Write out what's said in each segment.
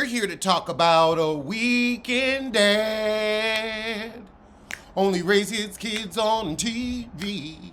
We're here to talk about a weekend dad. Only raise his kids on TV.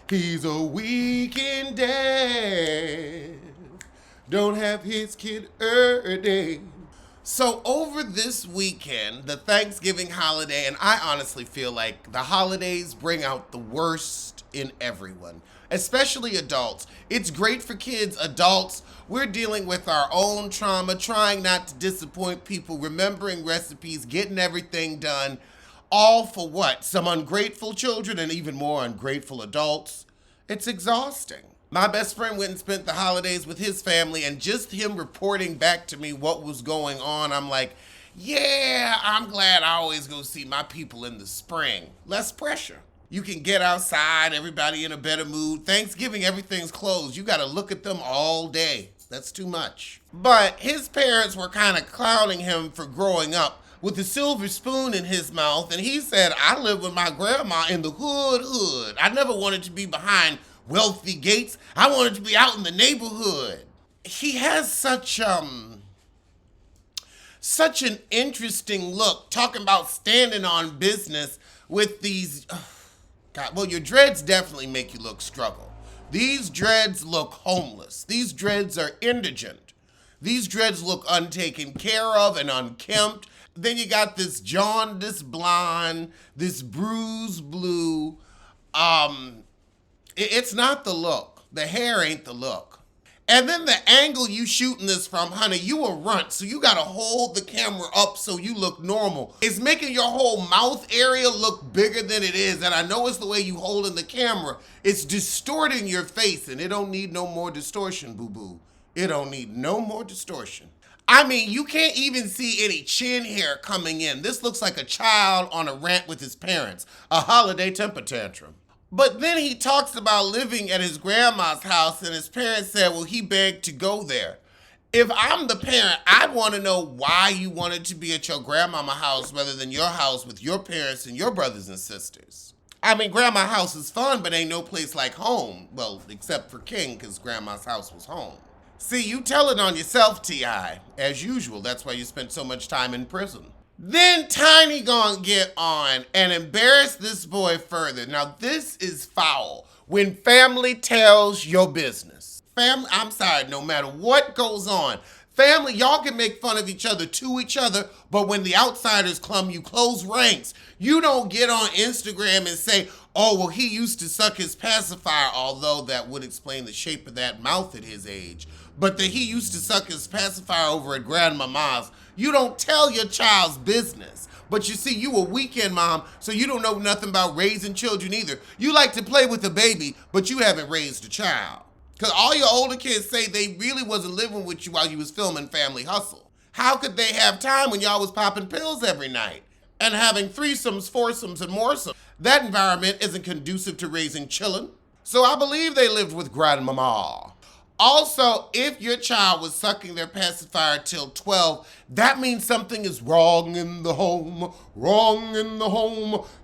He's a weekend dad. Don't have his kid early. So over this weekend, the Thanksgiving holiday, and I honestly feel like the holidays bring out the worst in everyone, especially adults. It's great for kids. Adults, we're dealing with our own trauma, trying not to disappoint people, remembering recipes, getting everything done. All for what? Some ungrateful children and even more ungrateful adults. It's exhausting. My best friend went and spent the holidays with his family, and just him reporting back to me what was going on, I'm like, yeah, I'm glad I always go see my people in the spring. Less pressure. You can get outside, everybody in a better mood. Thanksgiving, everything's closed. You gotta look at them all day. That's too much. But his parents were kind of clowning him for growing up with a silver spoon in his mouth, and he said, I lived with my grandma in the hood. I never wanted to be behind wealthy gates. I wanted to be out in the neighborhood. He has such an interesting look, talking about standing on business with these, God, well, your dreads definitely make you look struggle. These dreads look homeless. These dreads are indigent. These dreads look untaken care of and unkempt. Then you got this jaundiced blonde, this bruised blue. It's not the look. The hair ain't the look. And then the angle you shooting this from, honey, you a runt, so you gotta hold the camera up so you look normal. It's making your whole mouth area look bigger than it is, and I know it's the way you holding the camera. It's distorting your face, and it don't need no more distortion, boo-boo. It don't need no more distortion. I mean, you can't even see any chin hair coming in. This looks like a child on a rant with his parents, a holiday temper tantrum. But then he talks about living at his grandma's house, and his parents said, well, he begged to go there. If I'm the parent, I'd want to know why you wanted to be at your grandmama's house rather than your house with your parents and your brothers and sisters. I mean, grandma's house is fun, but ain't no place like home. Well, except for King, because grandma's house was home. See, you tell it on yourself, T.I. As usual, that's why you spent so much time in prison. Then Tiny gonna get on and embarrass this boy further. Now this is foul. When family tells your business. Family, I'm sorry, no matter what goes on. Family, y'all can make fun of each other to each other, but when the outsiders come, you close ranks. You don't get on Instagram and say, oh, well, he used to suck his pacifier, although that would explain the shape of that mouth at his age. But that he used to suck his pacifier over at grandmama's. You don't tell your child's business. But you see, you a weekend mom, so you don't know nothing about raising children either. You like to play with a baby, but you haven't raised a child. Because all your older kids say they really wasn't living with you while you was filming Family Hustle. How could they have time when y'all was popping pills every night? And having threesomes, foursomes, and moresomes? That environment isn't conducive to raising children. So I believe they lived with grandmama. Also, if your child was sucking their pacifier till 12, that means something is wrong in the home,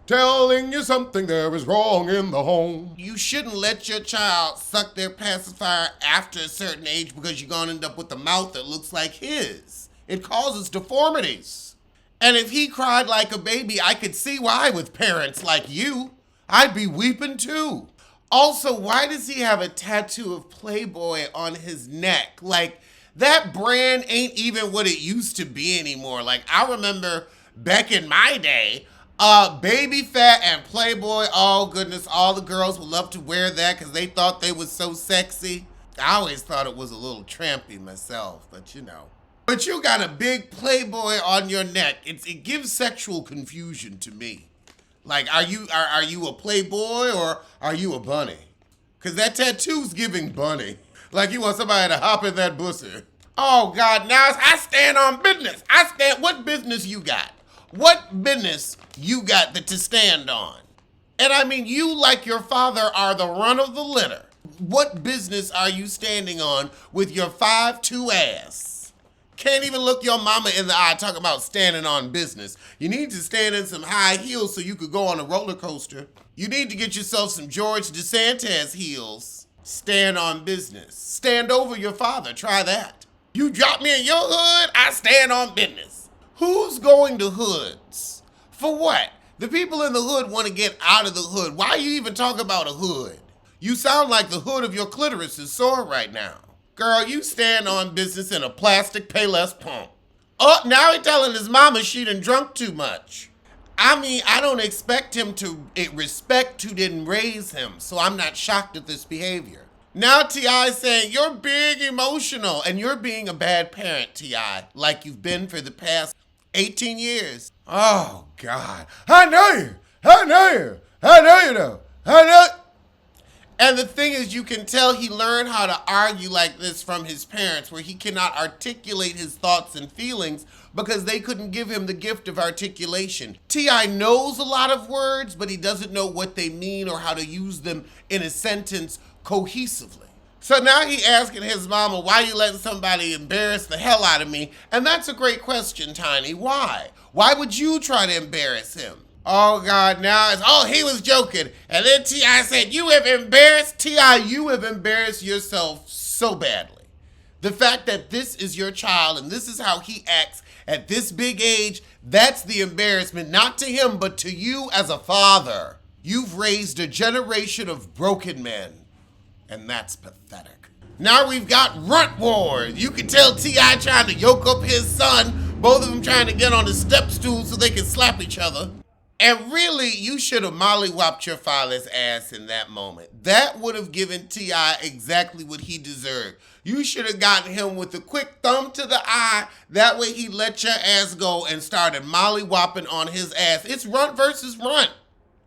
telling you something there is wrong in the home. You shouldn't let your child suck their pacifier after a certain age because you're gonna end up with a mouth that looks like his. It causes deformities. And if he cried like a baby, I could see why with parents like you. I'd be weeping too. Also, why does he have a tattoo of Playboy on his neck? Like, that brand ain't even what it used to be anymore. Like, I remember back in my day, Baby Fat and Playboy, oh goodness, all the girls would love to wear that because they thought they was so sexy. I always thought it was a little trampy myself, but you know. But you got a big Playboy on your neck. It gives sexual confusion to me. Like, are you a playboy or are you a bunny? Because that tattoo's giving bunny. Like you want somebody to hop in that pussy. Oh, God, now I stand on business. What business you got? What business you got to stand on? And I mean, you like your father are the run of the litter. What business are you standing on with your 5'2" ass? Can't even look your mama in the eye talking about standing on business. You need to stand in some high heels so you could go on a roller coaster. You need to get yourself some George DeSantis heels. Stand on business. Stand over your father. Try that. You drop me in your hood, I stand on business. Who's going to hoods? For what? The people in the hood want to get out of the hood. Why you even talk about a hood? You sound like the hood of your clitoris is sore right now. Girl, you stand on business in a plastic Payless pump. Oh, now he telling his mama she done drunk too much. I mean, I don't expect him to respect who didn't raise him, so I'm not shocked at this behavior. Now T.I. saying, you're big emotional, and you're being a bad parent, T.I., like you've been for the past 18 years. Oh, God. I know you. I know you. I know you, though. I know. And the thing is, you can tell he learned how to argue like this from his parents, where he cannot articulate his thoughts and feelings because they couldn't give him the gift of articulation. T.I. knows a lot of words, but he doesn't know what they mean or how to use them in a sentence cohesively. So now he asking his mama, why you letting somebody embarrass the hell out of me? And that's a great question, Tiny. Why? Why would you try to embarrass him? Oh, God, now it's, oh, he was joking. And then T.I. said, you have embarrassed, T.I., you have embarrassed yourself so badly. The fact that this is your child and this is how he acts at this big age, that's the embarrassment, not to him, but to you as a father. You've raised a generation of broken men, and that's pathetic. Now we've got runt wars. You can tell T.I. trying to yoke up his son, both of them trying to get on the step stool so they can slap each other. And really, you should have mollywopped your father's ass in that moment. That would have given T.I. exactly what he deserved. You should have gotten him with a quick thumb to the eye. That way he let your ass go and started mollywopping on his ass. It's runt versus runt.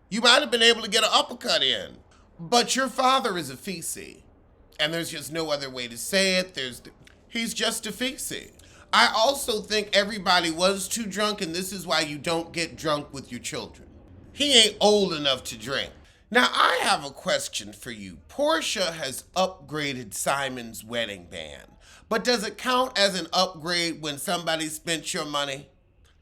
You might have been able to get an uppercut in. But your father is a feces. And there's just no other way to say it. He's just a feces. I also think everybody was too drunk, and this is why you don't get drunk with your children. He ain't old enough to drink. Now, I have a question for you. Portia has upgraded Simon's wedding band, but does it count as an upgrade when somebody spent your money?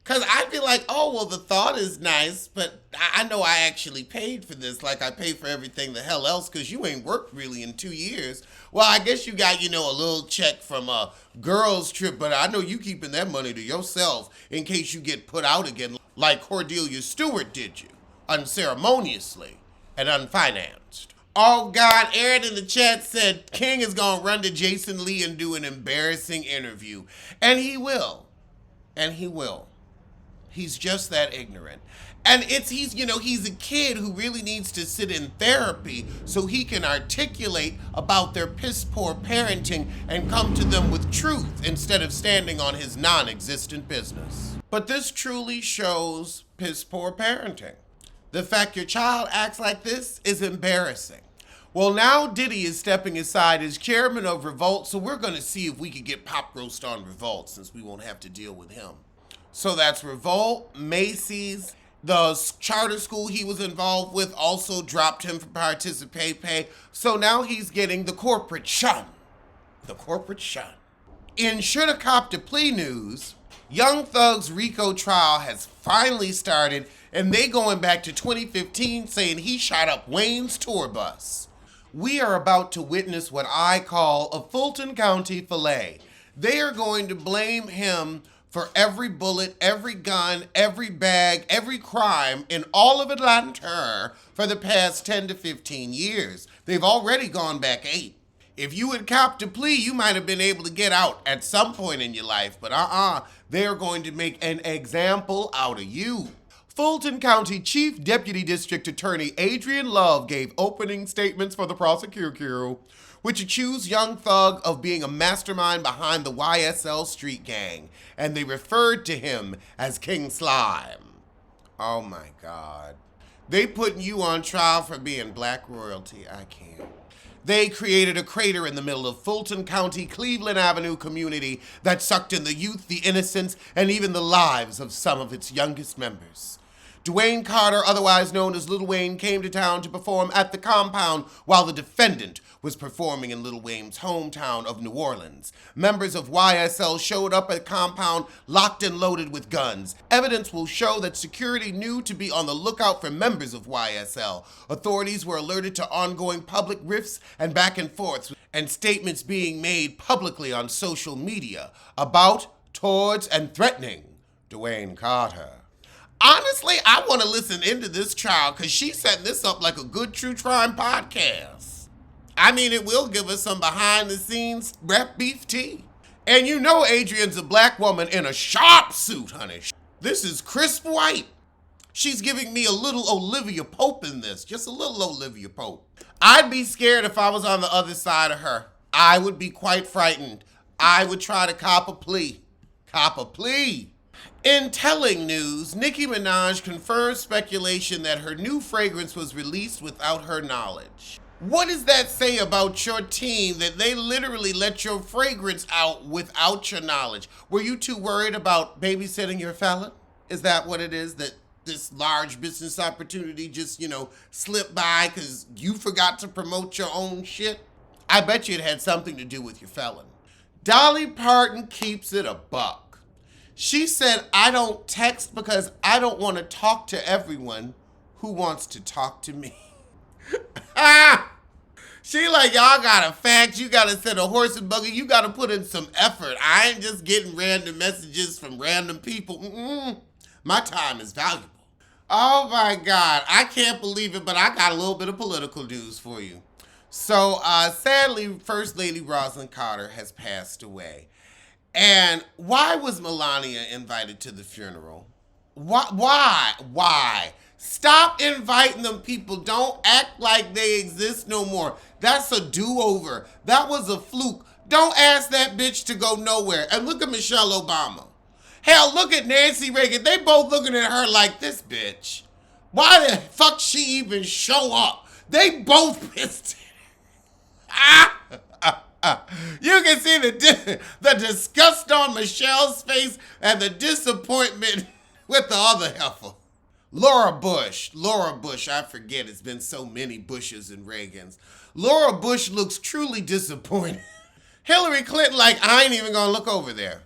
Because I'd be like, oh, well, the thought is nice, but I know I actually paid for this like I paid for everything the hell else because you ain't worked really in 2 years. Well, I guess you got, a little check from a girls' trip, but I know you keeping that money to yourself in case you get put out again like Cordelia Stewart did you, unceremoniously and unfinanced. Oh, God, Aaron in the chat said King is going to run to Jason Lee and do an embarrassing interview. And he will. And he will. He's just that ignorant. And he's a kid who really needs to sit in therapy so he can articulate about their piss poor parenting and come to them with truth instead of standing on his non-existent business. But this truly shows piss poor parenting. The fact your child acts like this is embarrassing. Well, now Diddy is stepping aside as chairman of Revolt, so we're going to see if we can get Pop Roast on Revolt since we won't have to deal with him. So that's Revolt, Macy's, the charter school he was involved with also dropped him from participate pay. So now he's getting the corporate shun. The corporate shun. In Shoulda Copped Plea news, Young Thug's RICO trial has finally started, and they going back to 2015 saying he shot up Wayne's tour bus. We are about to witness what I call a Fulton County fillet. They are going to blame him for every bullet, every gun, every bag, every crime in all of Atlanta for the past 10 to 15 years. They've already gone back 8. If you had copped a plea, you might have been able to get out at some point in your life, but they're going to make an example out of you. Fulton County Chief Deputy District Attorney Adrian Love gave opening statements for the prosecutor, which accused Young Thug of being a mastermind behind the YSL Street Gang, and they referred to him as King Slime. Oh my God. They putting you on trial for being black royalty. I can't. They created a crater in the middle of Fulton County, Cleveland Avenue community that sucked in the youth, the innocence, and even the lives of some of its youngest members. Dwayne Carter, otherwise known as Lil Wayne, came to town to perform at the compound while the defendant was performing in Lil Wayne's hometown of New Orleans. Members of YSL showed up at the compound locked and loaded with guns. Evidence will show that security knew to be on the lookout for members of YSL. Authorities were alerted to ongoing public rifts and back and forths, and statements being made publicly on social media about, towards, and threatening Dwayne Carter. Honestly, I want to listen into this trial because she's setting this up like a good true crime podcast. I mean, it will give us some behind the scenes rap beef tea. And you know Adrian's a black woman in a sharp suit, honey. This is crisp white. She's giving me a little Olivia Pope in this, just a little Olivia Pope. I'd be scared if I was on the other side of her. I would be quite frightened. I would try to cop a plea. Cop a plea. In telling news, Nicki Minaj confirms speculation that her new fragrance was released without her knowledge. What does that say about your team that they literally let your fragrance out without your knowledge? Were you too worried about babysitting your felon? Is that what it is, that this large business opportunity just, slipped by because you forgot to promote your own shit? I bet you it had something to do with your felon. Dolly Parton keeps it a buck. She said, I don't text because I don't want to talk to everyone who wants to talk to me. She like, y'all got to fact, you got to send a horse and buggy, you got to put in some effort. I ain't just getting random messages from random people. My time is valuable. Oh my God, I can't believe it, but I got a little bit of political news for you. So sadly, First Lady Rosalynn Carter has passed away. And why was Melania invited to the funeral? Why? Stop inviting them people. Don't act like they exist no more. That's a do-over. That was a fluke. Don't ask that bitch to go nowhere. And look at Michelle Obama. Hell, look at Nancy Reagan. They both looking at her like, this bitch. Why the fuck she even show up? They both pissed. You can see the disgust on Michelle's face and the disappointment with the other heifer. Laura Bush, I forget, it's been so many Bushes and Reagans. Laura Bush looks truly disappointed. Hillary Clinton, like, I ain't even gonna look over there.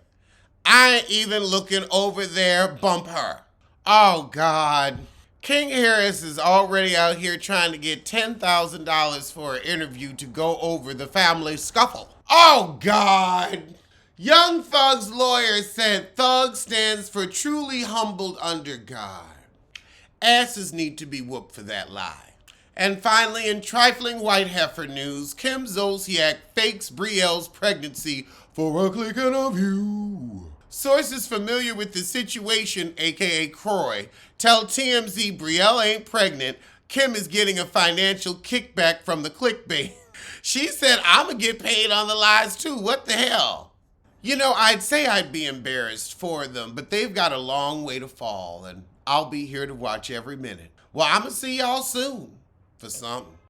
I ain't even looking over there, bump her. Oh God. King Harris is already out here trying to get $10,000 for an interview to go over the family scuffle. Oh God. Young Thug's lawyer said Thug stands for truly humbled under God. Asses need to be whooped for that lie. And finally, in trifling white heifer news, Kim Zolciak fakes Brielle's pregnancy for a click and a view. Sources familiar with the situation, aka Croy, tell TMZ Brielle ain't pregnant. Kim is getting a financial kickback from the clickbait. She said, I'm gonna get paid on the lies too. What the hell? I'd say I'd be embarrassed for them, but they've got a long way to fall, and I'll be here to watch every minute. Well, I'm gonna see y'all soon for something.